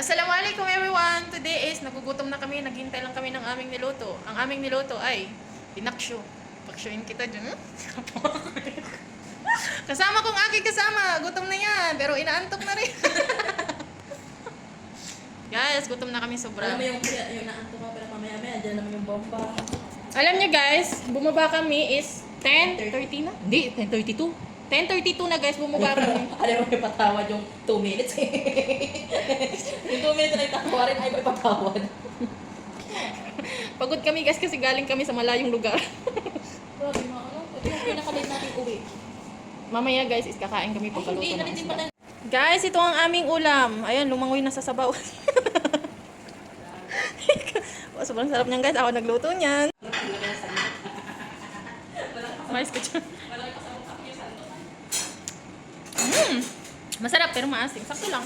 Assalamualaikum everyone! Today is nagugutom na kami, naghintay lang kami ng aming niluto. Ang aming niluto ay pinaksyo. Paksyoin kita dyan. Kasama kong aking kasama. Gutom na yan, pero inaantok na rin. Guys, gutom na kami sobra. Alam mo yung naantok ka pero mamaya-maya, dyan naman yung bomba. Alam nyo guys, bumaba kami is 10:30 na? Hindi, 10:32. 10:32 na guys, bumaba kami. Alam mo yung patawad yung 2 minutes eh. Yung 2 minutes na itakuwarin ay may patawad. Pagod kami guys kasi galing kami sa malayong lugar. Grabe mga ano, ito yung pinaka-late natin uwi. Mamaya guys, is kakain kami Ay, pagkaluto hindi, ng nalitin isda. pala. Guys, ito ang aming ulam. Ayan, lumangoy na sa sabaw. Sobrang sarap niyan guys. Ako nagluto niyan. Mais ko dyan. Masarap pero maasim. Sakto lang.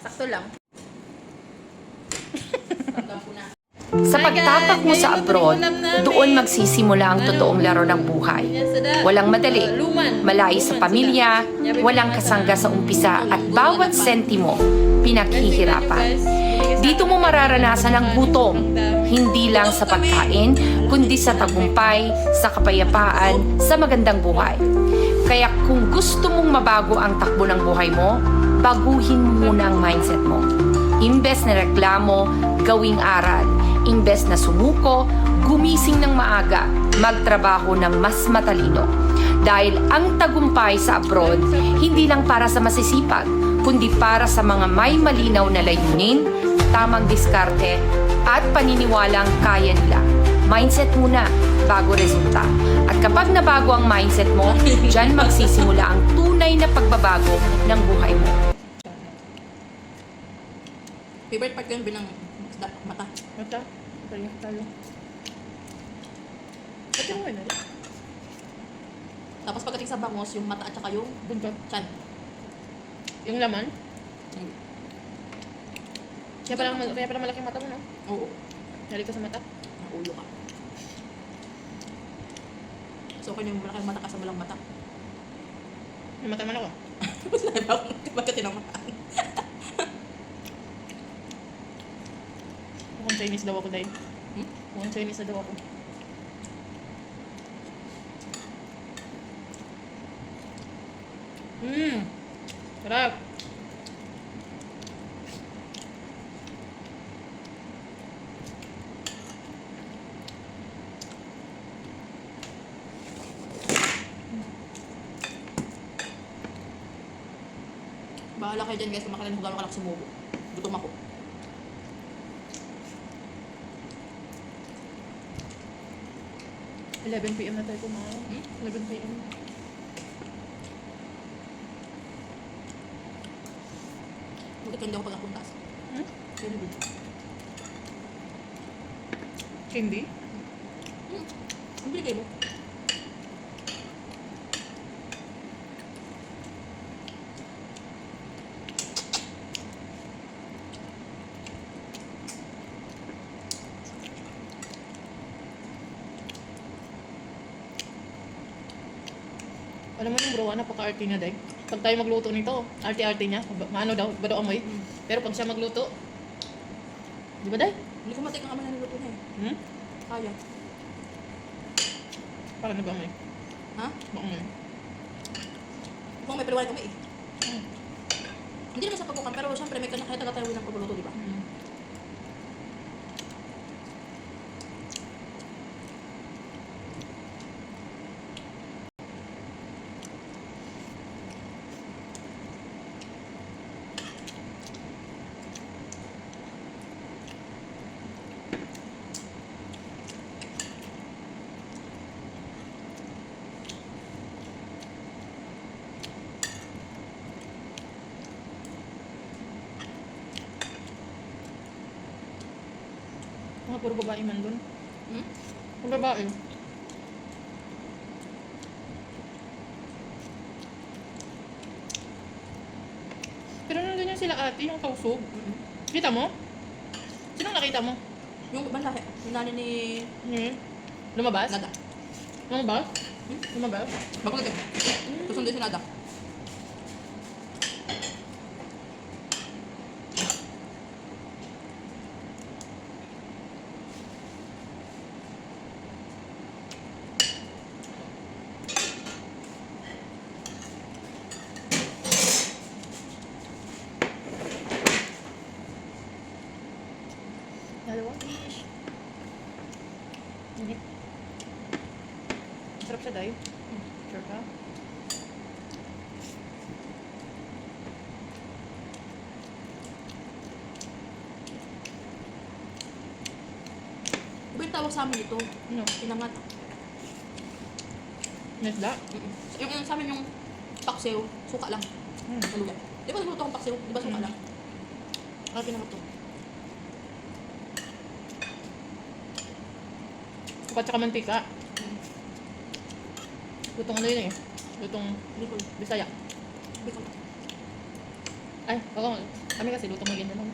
Sakto lang. Sa pagtapak mo sa abroad, doon magsisimula ang totoong laro ng buhay. Walang madali, malayo sa pamilya, walang kasangga sa umpisa at bawat sentimo pinaghihirapan. Dito mo mararanasan ang gutom, hindi lang sa pagkain, kundi sa tagumpay, sa kapayapaan, sa magandang buhay. Kaya kung gusto mong mabago ang takbo ng buhay mo, baguhin mo muna ang mindset mo. Imbes na reklamo, gawing aral. Imbes na sumuko, gumising ng maaga, magtrabaho ng mas matalino. Dahil ang tagumpay sa abroad, hindi lang para sa masisipag, kundi para sa mga may malinaw na layunin, tamang diskarte, at paniniwalang kaya nila. Mindset muna, bago resulta. At kapag nabago ang mindset mo, dyan magsisimula ang tunay na pagbabago ng buhay mo. Favorite part ko yung binang mata. Mata. Talo. Ito mo na. Tapos pagdating sa bangos, yung mata at saka yung Buntot. chan. Yung laman. Kaya pala malaking mata mo, no? Oo. Nalik ka sa mata. Naulo ka. So, kung yung malaking mata ka sa walang mata. May mata man ako. Bakit tinamataan? Mukhang Chinese daw ako dahil. Mukhang Chinese na daw ako. Sarap. Bahala kayo dyan guys, kung makalain kung gano'n ka lang sumubo. Gutom ako. Hmm? 11 PM na tayo kumain. 11 PM. Bakit hindi ako pagkapuntas? Very good. Candy? Ang binigay mo? Alam mo yung bro, napaka-arty na day. Pag tayo magluto nito, arty-arty niya. Maano daw, bado amoy. Pero pag siya magluto, di ba day? Hindi ko matik ang ama na niluto niya eh. Kaya. Parang nag-amoy. Ha? Baka Kung may paliwanag kami eh. Hindi naman sa pagkukan, pero syempre may kaya taga-tayo ng pagluluto, di ba? mga puro babae man dun. Hmm? Puro babae. Pero nandun yung sila ate, yung kausog. Kita mo? Sinong nakita mo? Yung banda, yung nani ni Lumabas? Nada. Lumabas? Lumabas? Bago lagi. Susunod si Nada. siya, Day. Sure ka? Iba yung tawag sa amin ito. Ano? Pinangat. Nesda? Yung sa amin yung paksiw, suka lang. Maluya. Di ba nagluto akong paksiw? Di ba suka lang? Ah, pinangat to. Sukat tsaka mantika. Lutong ano yun eh. Lutong Bicol. Bisaya. Bicol. Ay, oo. Kami kasi lutong maganda lang.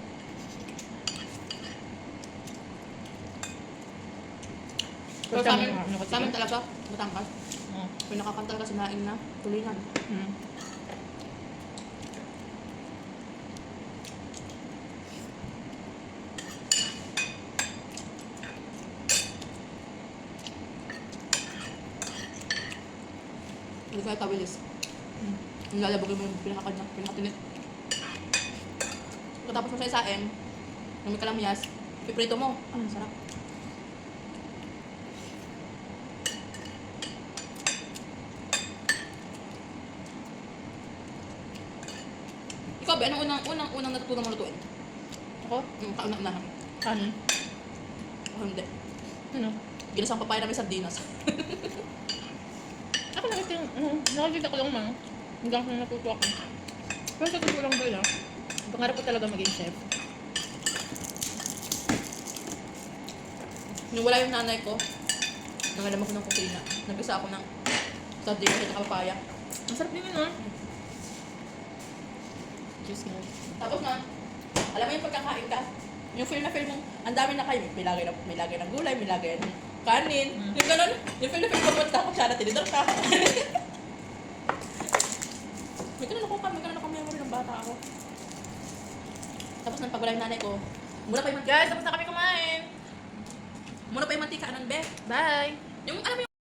Pero sa amin, ano kasi sa amin talaga, Batangas. Oo. May nakakanta kasi naing na tulingan. Mm. Hindi kaya tawilis. Yung lalabagay mo yung pinakakanya, pinakatinit. Tapos mo sa isaim, yung may kalamyas, piprito mo. Ah, sarap. Ikaw ba, anong unang natutunan mo lutuin? Ako? Yung kauna-unahan. Kanin? Ako hindi. Ano? Ginasang papaya namin sardinas. Ako nakikita ko lang mga. Hanggang sa natuto ako. Pero sa totoo lang ba yun? Pangarap ko talaga maging chef. Nung wala yung nanay ko, nang alam ako ng kusina, nag-isa ako ng sardinas at papaya. Ang sarap din yun, ah. Diyos nga. Tapos na, alam mo yung pagkakain ka, yung feel na feel mong, ang dami na kayo, may lagay ng gulay, may lagay ng kanin, yung gano'n, yung feel na feel mong punta ako siya na tinidor ka. May ganun ako memory ng bata ako. Tapos nang pagwala yung nanay ko, muna pa yung mantika. Guys, tapos na kami kumain. Muna pa yung mantika, anan be? Bye! Yung, alam mo